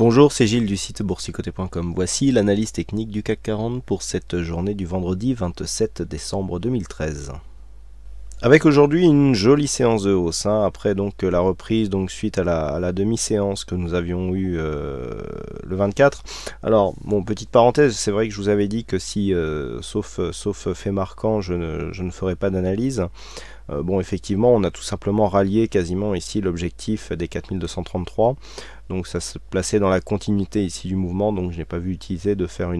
Bonjour, c'est Gilles du site boursicoté.com. Voici l'analyse technique du CAC 40 pour cette journée du vendredi 27 décembre 2013. Avec aujourd'hui une jolie séance de hausse, après donc la reprise suite à la demi-séance que nous avions eue le 24. Alors, bon, petite parenthèse, c'est vrai que je vous avais dit que si, sauf fait marquant, je ne ferai pas d'analyse. Bon, effectivement, on a tout simplement rallié quasiment ici l'objectif des 4233. Donc ça se plaçait dans la continuité ici du mouvement, donc je n'ai pas vu utiliser de faire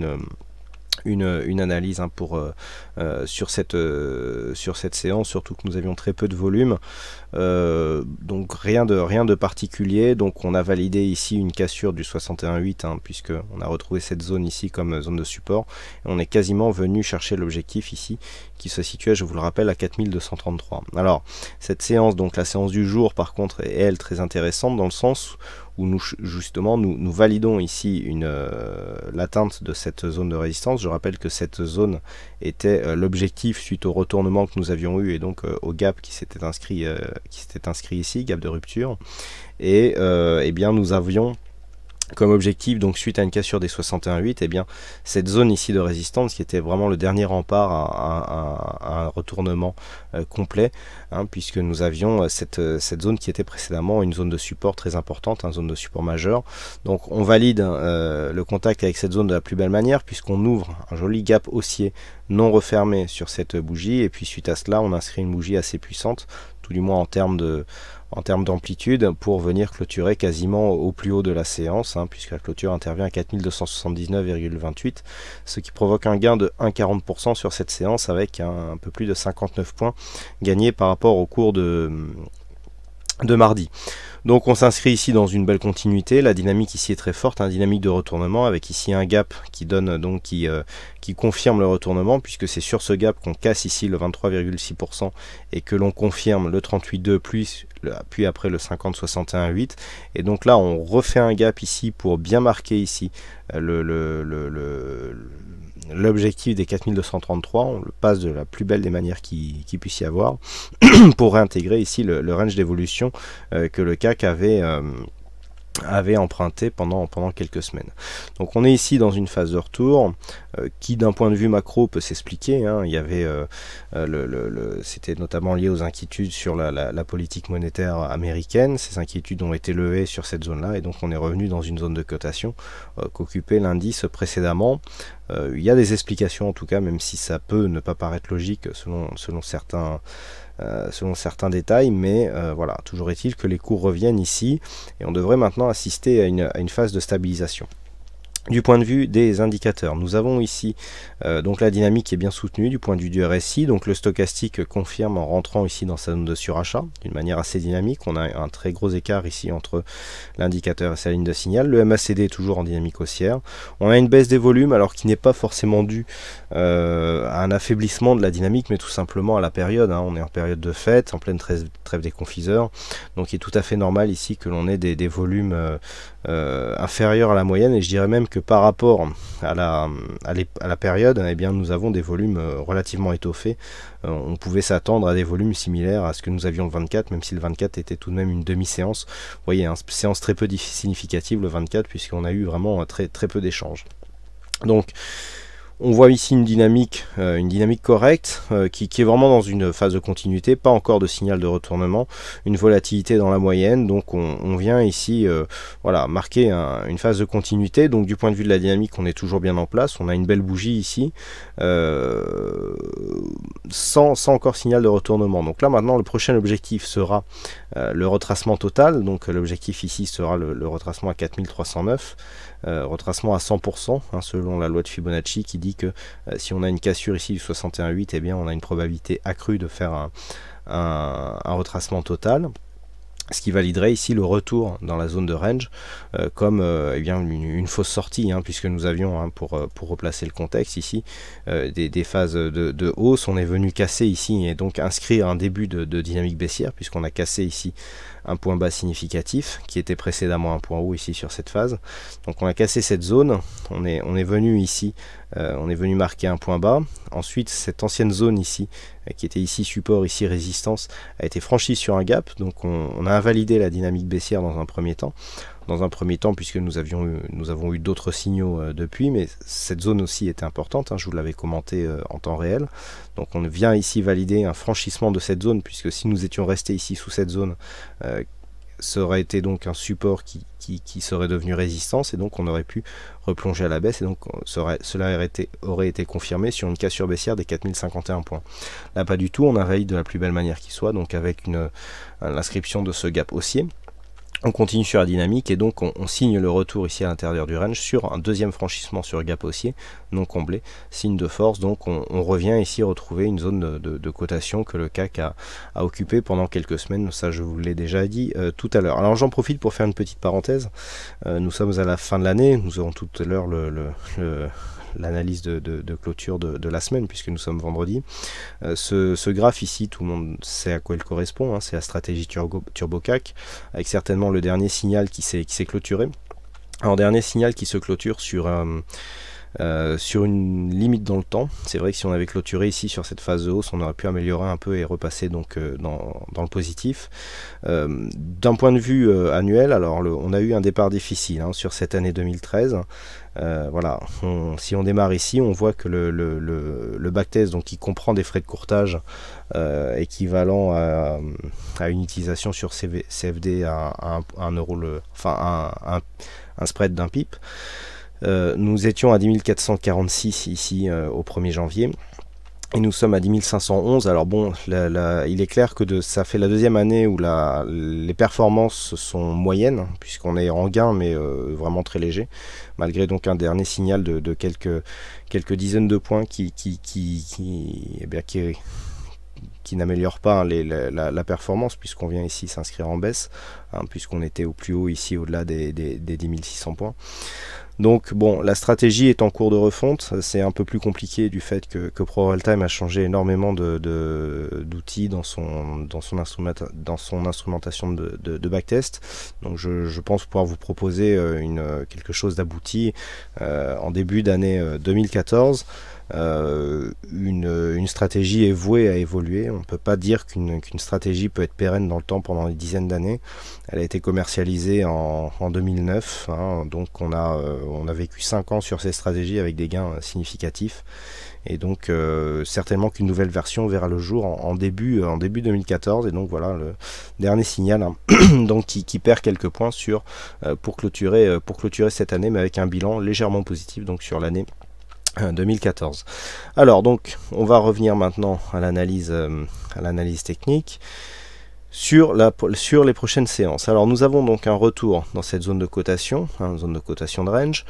une analyse sur cette séance, surtout que nous avions très peu de volume, donc rien de particulier. Donc on a validé ici une cassure du 61,8 puisque on a retrouvé cette zone ici comme zone de support et on est quasiment venu chercher l'objectif ici qui se situait, je vous le rappelle, à 4233. Alors cette séance, donc la séance du jour par contre, est elle très intéressante dans le sens où nous validons ici l'atteinte de cette zone de résistance. Je rappelle que cette zone était l'objectif suite au retournement que nous avions eu et donc au gap qui s'était inscrit ici, gap de rupture. Et eh bien nous avions comme objectif, donc suite à une cassure des 61,8, eh bien cette zone ici de résistance qui était vraiment le dernier rempart à un retournement complet, puisque nous avions cette zone qui était précédemment une zone de support très importante, une zone de support majeur. Donc on valide le contact avec cette zone de la plus belle manière, puisqu'on ouvre un joli gap haussier non refermé sur cette bougie, et puis suite à cela on inscrit une bougie assez puissante, tout du moins en termes d'amplitude, pour venir clôturer quasiment au plus haut de la séance, puisque la clôture intervient à 4279,28, ce qui provoque un gain de 1,40% sur cette séance, avec un peu plus de 59 points gagnés par rapport au cours de mardi. Donc on s'inscrit ici dans une belle continuité, la dynamique ici est très forte, dynamique de retournement, avec ici un gap qui donne donc qui confirme le retournement, puisque c'est sur ce gap qu'on casse ici le 23,6% et que l'on confirme le 38,2 puis après le 50,61,8, et donc là on refait un gap ici pour bien marquer ici l'objectif des 4233, on le passe de la plus belle des manières qui puisse y avoir, pour réintégrer ici le range d'évolution que le CAC avait emprunté pendant quelques semaines. Donc on est ici dans une phase de retour qui d'un point de vue macro peut s'expliquer. Il y avait c'était notamment lié aux inquiétudes sur la politique monétaire américaine. Ces inquiétudes ont été levées sur cette zone là et donc on est revenu dans une zone de cotation qu'occupait l'indice précédemment. Il y a des explications en tout cas, même si ça peut ne pas paraître logique selon certains détails, mais voilà, toujours est-il que les cours reviennent ici et on devrait maintenant assister à une phase de stabilisation. Du point de vue des indicateurs, nous avons ici donc la dynamique qui est bien soutenue du point de vue du RSI, donc le stochastique confirme en rentrant ici dans sa zone de surachat d'une manière assez dynamique. On a un très gros écart ici entre l'indicateur et sa ligne de signal. Le MACD est toujours en dynamique haussière. On a une baisse des volumes, alors qui n'est pas forcément due à un affaiblissement de la dynamique, mais tout simplement à la période. On est en période de fête, en pleine trêve des confiseurs, donc il est tout à fait normal ici que l'on ait des volumes inférieurs à la moyenne, et je dirais même que par rapport à la période, eh bien, nous avons des volumes relativement étoffés. On pouvait s'attendre à des volumes similaires à ce que nous avions le 24, même si le 24 était tout de même une demi-séance. Vous voyez, une séance très peu significative le 24, puisqu'on a eu vraiment très peu d'échanges. Donc on voit ici une dynamique correcte qui est vraiment dans une phase de continuité, pas encore de signal de retournement, une volatilité dans la moyenne. Donc on vient ici voilà, marquer une phase de continuité. Donc du point de vue de la dynamique, on est toujours bien en place. On a une belle bougie ici sans encore signal de retournement. Donc là maintenant le prochain objectif sera le retracement total. Donc l'objectif ici sera le retracement à 4309, retracement à 100%, selon la loi de Fibonacci, qui dit que si on a une cassure ici du 61,8, eh bien on a une probabilité accrue de faire un retracement total, ce qui validerait ici le retour dans la zone de range comme eh bien une fausse sortie, puisque nous avions, pour replacer le contexte ici, des phases de hausse. On est venu casser ici et donc inscrire un début de dynamique baissière, puisqu'on a cassé ici un point bas significatif qui était précédemment un point haut ici sur cette phase. Donc on a cassé cette zone, on est venu ici, on est venu marquer un point bas. Ensuite cette ancienne zone ici, qui était ici support, ici résistance, a été franchie sur un gap. Donc on a invalidé la dynamique baissière dans un premier temps. dans un premier temps, puisque nous avons eu d'autres signaux depuis, mais cette zone aussi était importante, hein, je vous l'avais commenté en temps réel. Donc on vient ici valider un franchissement de cette zone, puisque si nous étions restés ici sous cette zone, ça aurait été donc un support qui serait devenu résistance, et donc on aurait pu replonger à la baisse, et donc cela aurait été confirmé sur une cassure baissière des 4051 points. Là pas du tout, on invalide de la plus belle manière qui soit, donc avec l'inscription de ce gap haussier. On continue sur la dynamique, et donc on signe le retour ici à l'intérieur du range sur un deuxième franchissement sur gap haussier non comblé, signe de force. Donc on revient ici retrouver une zone de cotation que le CAC a occupé pendant quelques semaines. Ça, je vous l'ai déjà dit tout à l'heure. Alors j'en profite pour faire une petite parenthèse. Nous sommes à la fin de l'année, nous aurons tout à l'heure l'analyse de clôture de la semaine, puisque nous sommes vendredi. Ce graphe ici, tout le monde sait à quoi il correspond, hein, c'est la stratégie Turbo CAC, avec certainement le dernier signal qui s'est clôturé. Alors, dernier signal qui se clôture sur une limite dans le temps. C'est vrai que si on avait clôturé ici sur cette phase de hausse, on aurait pu améliorer un peu et repasser donc dans le positif. D'un point de vue annuel, alors on a eu un départ difficile hein, sur cette année 2013. Voilà, si on démarre ici, on voit que le backtest, donc qui comprend des frais de courtage équivalent à une utilisation sur CFD à 1 euro, un spread d'un pip. Nous étions à 10 446 ici au 1er janvier. Et nous sommes à 10 511. Alors bon, il est clair que ça fait la deuxième année où les performances sont moyennes, puisqu'on est en gain, mais vraiment très léger, malgré donc un dernier signal de quelques dizaines de points qui n'améliore pas hein, la performance, puisqu'on vient ici s'inscrire en baisse, hein, puisqu'on était au plus haut ici, au-delà des 10 600 points. Donc bon, la stratégie est en cours de refonte, c'est un peu plus compliqué du fait que ProRealTime a changé énormément d'outils dans son instrumentation de backtest. Donc je pense pouvoir vous proposer quelque chose d'abouti en début d'année 2014. Une stratégie est vouée à évoluer. On ne peut pas dire qu'une stratégie peut être pérenne dans le temps pendant des dizaines d'années. Elle a été commercialisée en 2009, hein, donc on a vécu 5 ans sur ces stratégies avec des gains significatifs. Et donc certainement qu'une nouvelle version verra le jour en début 2014. Et donc voilà le dernier signal hein, donc qui perd quelques points pour clôturer cette année, mais avec un bilan légèrement positif donc sur l'année 2014. Alors donc on va revenir maintenant à l'analyse technique sur les prochaines séances. Alors nous avons donc un retour dans cette zone de cotation, hein, zone de cotation de range.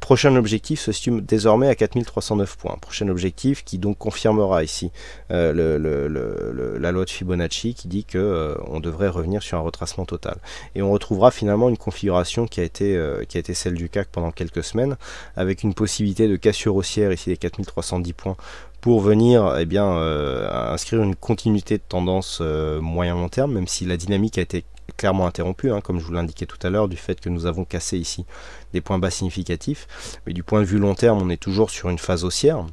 Prochain objectif se situe désormais à 4309 points. Prochain objectif qui donc confirmera ici la loi de Fibonacci qui dit que on devrait revenir sur un retracement total. Et on retrouvera finalement une configuration qui a été celle du CAC pendant quelques semaines, avec une possibilité de cassure haussière ici des 4310 points pour venir inscrire une continuité de tendance moyen-long terme, même si la dynamique a été clairement interrompu, hein, comme je vous l'indiquais tout à l'heure, du fait que nous avons cassé ici des points bas significatifs. Mais du point de vue long terme, on est toujours sur une phase haussière.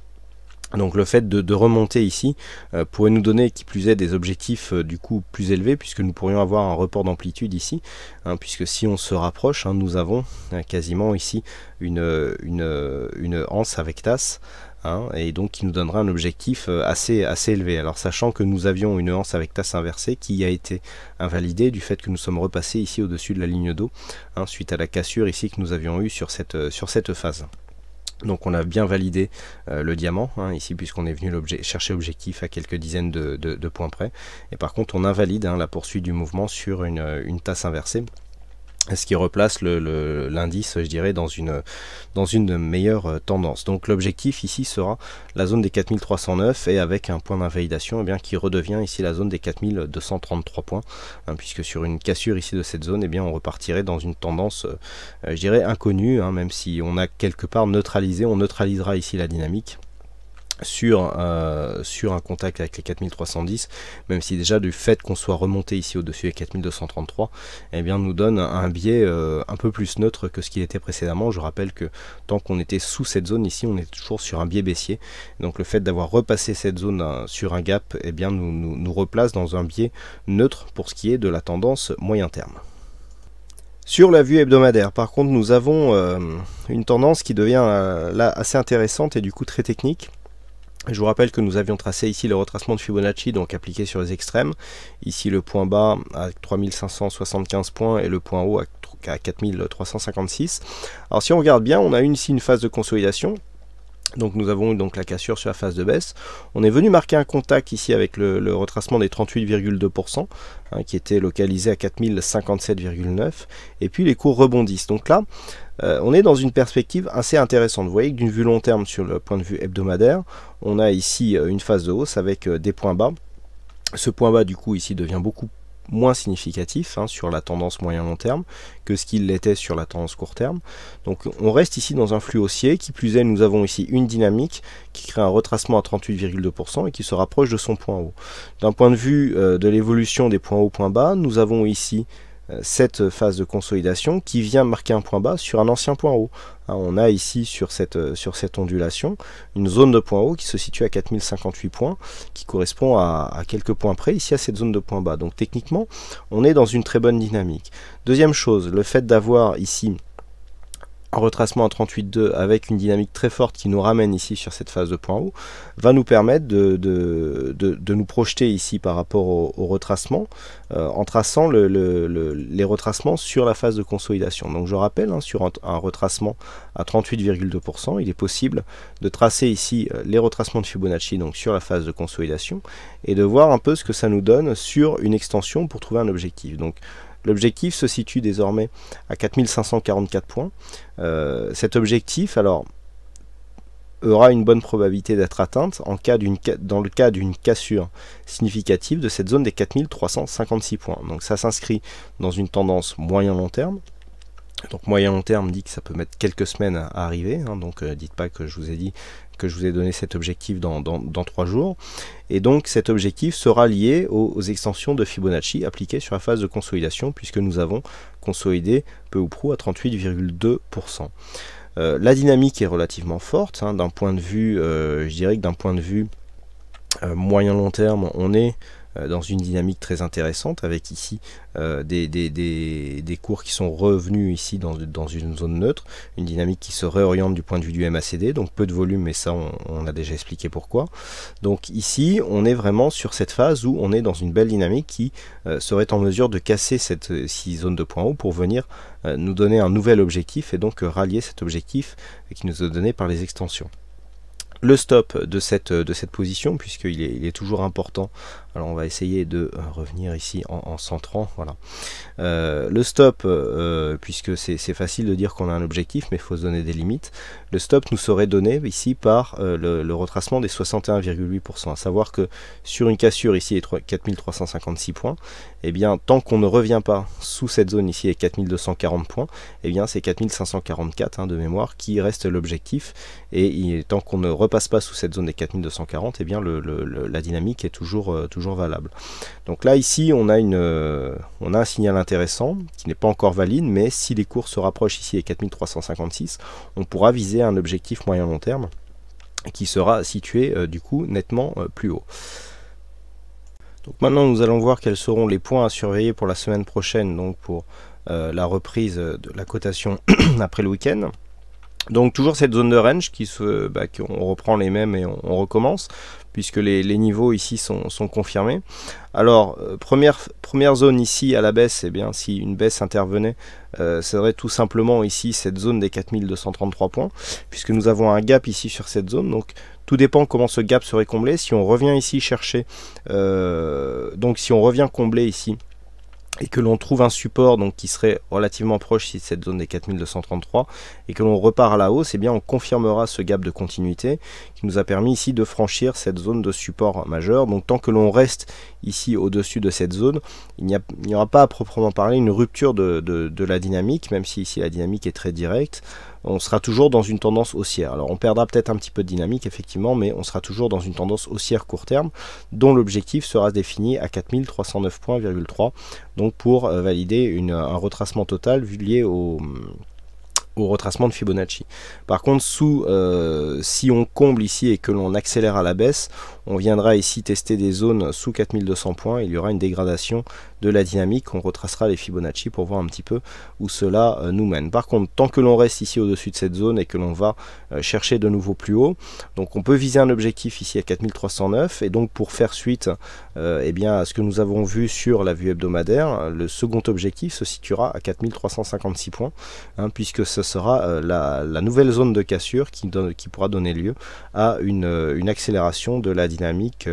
Donc le fait de remonter ici pourrait nous donner, qui plus est, des objectifs du coup plus élevés, puisque nous pourrions avoir un report d'amplitude ici, hein, puisque si on se rapproche, hein, nous avons quasiment ici une anse avec tasse, hein, et donc qui nous donnera un objectif assez élevé. Alors sachant que nous avions une anse avec tasse inversée qui a été invalidée du fait que nous sommes repassés ici au-dessus de la ligne d'eau, hein, suite à la cassure ici que nous avions eu sur cette phase. Donc on a bien validé le diamant hein, ici, puisqu'on est venu chercher objectif à quelques dizaines de points près. Et par contre on invalide hein, la poursuite du mouvement sur une tasse inversée, ce qui replace l'indice, je dirais, dans une meilleure tendance. Donc l'objectif ici sera la zone des 4309, et avec un point d'invalidation qui redevient ici la zone des 4233 points, hein, puisque sur une cassure ici de cette zone, on repartirait dans une tendance, je dirais, inconnue, hein, même si on a quelque part neutralisé, on neutralisera ici la dynamique sur un contact avec les 4310, même si déjà du fait qu'on soit remonté ici au-dessus des 4233, nous donne un biais un peu plus neutre que ce qu'il était précédemment. Je rappelle que tant qu'on était sous cette zone ici, on est toujours sur un biais baissier. Donc le fait d'avoir repassé cette zone sur un gap, nous replace dans un biais neutre pour ce qui est de la tendance moyen terme. Sur la vue hebdomadaire, par contre, nous avons une tendance qui devient là assez intéressante et du coup très technique. Je vous rappelle que nous avions tracé ici le retracement de Fibonacci, donc appliqué sur les extrêmes. Ici le point bas à 3575 points et le point haut à 4356. Alors si on regarde bien, on a ici une phase de consolidation. Donc nous avons donc la cassure sur la phase de baisse. On est venu marquer un contact ici avec le retracement des 38,2%, qui était localisé à 4057,9. Et puis les cours rebondissent. Donc là, on est dans une perspective assez intéressante. Vous voyez que d'une vue long terme sur le point de vue hebdomadaire, on a ici une phase de hausse avec des points bas. Ce point bas du coup ici devient beaucoup moins significatif sur la tendance moyen long terme que ce qu'il l'était sur la tendance court terme. Donc on reste ici dans un flux haussier, qui plus est nous avons ici une dynamique qui crée un retracement à 38,2% et qui se rapproche de son point haut. D'un point de vue de l'évolution des points hauts points bas, nous avons ici cette phase de consolidation qui vient marquer un point bas sur un ancien point haut. On a ici sur cette ondulation une zone de point haut qui se situe à 4058 points, qui correspond à quelques points près ici à cette zone de point bas. Donc techniquement, on est dans une très bonne dynamique. Deuxième chose, le fait d'avoir ici un retracement à 38,2 avec une dynamique très forte qui nous ramène ici sur cette phase de point haut, va nous permettre de nous projeter ici par rapport au retracement, en traçant les retracements sur la phase de consolidation. Donc je rappelle, sur un retracement à 38,2%, il est possible de tracer ici les retracements de Fibonacci donc sur la phase de consolidation et de voir un peu ce que ça nous donne sur une extension pour trouver un objectif. Donc l'objectif se situe désormais à 4544 points. Cet objectif, alors, aura une bonne probabilité d'être atteinte dans le cas d'une cassure significative de cette zone des 4356 points. Donc ça s'inscrit dans une tendance moyen-long terme. Donc moyen-long terme dit que ça peut mettre quelques semaines à arriver. Donc dites pas que je vous ai dit que je vous ai donné cet objectif dans 3 jours. Et donc cet objectif sera lié aux extensions de Fibonacci appliquées sur la phase de consolidation, puisque nous avons consolidé peu ou prou à 38,2%. La dynamique est relativement forte, d'un point de vue, je dirais que d'un point de vue moyen-long terme, on est dans une dynamique très intéressante avec ici des cours qui sont revenus ici dans une zone neutre, une dynamique qui se réoriente du point de vue du MACD, donc peu de volume, mais ça on a déjà expliqué pourquoi. Donc ici on est vraiment sur cette phase où on est dans une belle dynamique qui serait en mesure de casser cette zone de point haut pour venir nous donner un nouvel objectif et donc rallier cet objectif qui nous est donné par les extensions. Le stop de cette position, puisqu'il est toujours important. Alors on va essayer de revenir ici en centrant, voilà. Le stop, puisque c'est facile de dire qu'on a un objectif, mais il faut se donner des limites. Le stop nous serait donné ici par le retracement des 61,8%. À savoir que sur une cassure ici est 4356 points, et bien tant qu'on ne revient pas sous cette zone ici est 4240 points, et bien c'est 4544 de mémoire qui reste l'objectif. Et tant qu'on ne repasse pas sous cette zone des 4240, et bien la dynamique est toujours valable. Donc là ici on a un signal intéressant qui n'est pas encore valide, mais si les cours se rapprochent ici des 4356, on pourra viser un objectif moyen long terme qui sera situé du coup nettement plus haut. Donc maintenant nous allons voir quels seront les points à surveiller pour la semaine prochaine, donc pour la reprise de la cotation après le week-end. Donc toujours cette zone de range qu'on reprend les mêmes et on recommence, puisque les niveaux ici sont confirmés. Alors première zone ici à la baisse, bien si une baisse intervenait, serait tout simplement ici cette zone des 4233 points, puisque nous avons un gap ici sur cette zone. Donc tout dépend comment ce gap serait comblé. Si on revient ici chercher, donc si on revient combler ici, et que l'on trouve un support donc qui serait relativement proche de cette zone des 4233 et que l'on repart à la hausse, et bien on confirmera ce gap de continuité qui nous a permis ici de franchir cette zone de support majeur. Donc tant que l'on reste ici au-dessus de cette zone, il n'y aura pas à proprement parler une rupture de la dynamique, même si ici la dynamique est très directe. On sera toujours dans une tendance haussière. Alors on perdra peut-être un petit peu de dynamique effectivement, mais on sera toujours dans une tendance haussière court terme, dont l'objectif sera défini à 4309,3 points, donc pour valider un retracement total lié au retracement de Fibonacci. Par contre, si on comble ici et que l'on accélère à la baisse, on viendra ici tester des zones sous 4200 points, il y aura une dégradation de la dynamique. On retracera les Fibonacci pour voir un petit peu où cela nous mène. Par contre, tant que l'on reste ici au-dessus de cette zone et que l'on va chercher de nouveau plus haut, donc on peut viser un objectif ici à 4309, et donc pour faire suite eh bien, à ce que nous avons vu sur la vue hebdomadaire, le second objectif se situera à 4356 points, hein, puisque ce sera la nouvelle zone de cassure qui pourra donner lieu à une accélération de la dynamique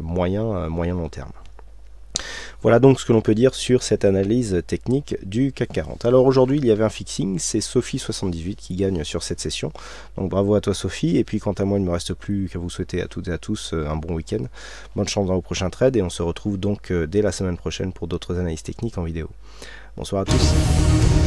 moyen-long terme. Voilà donc ce que l'on peut dire sur cette analyse technique du CAC 40. Alors aujourd'hui il y avait un fixing, c'est Sophie78 qui gagne sur cette session. Donc bravo à toi Sophie, et puis quant à moi il ne me reste plus qu'à vous souhaiter à toutes et à tous un bon week-end. Bonne chance dans vos prochains trades, et on se retrouve donc dès la semaine prochaine pour d'autres analyses techniques en vidéo. Bonsoir à tous.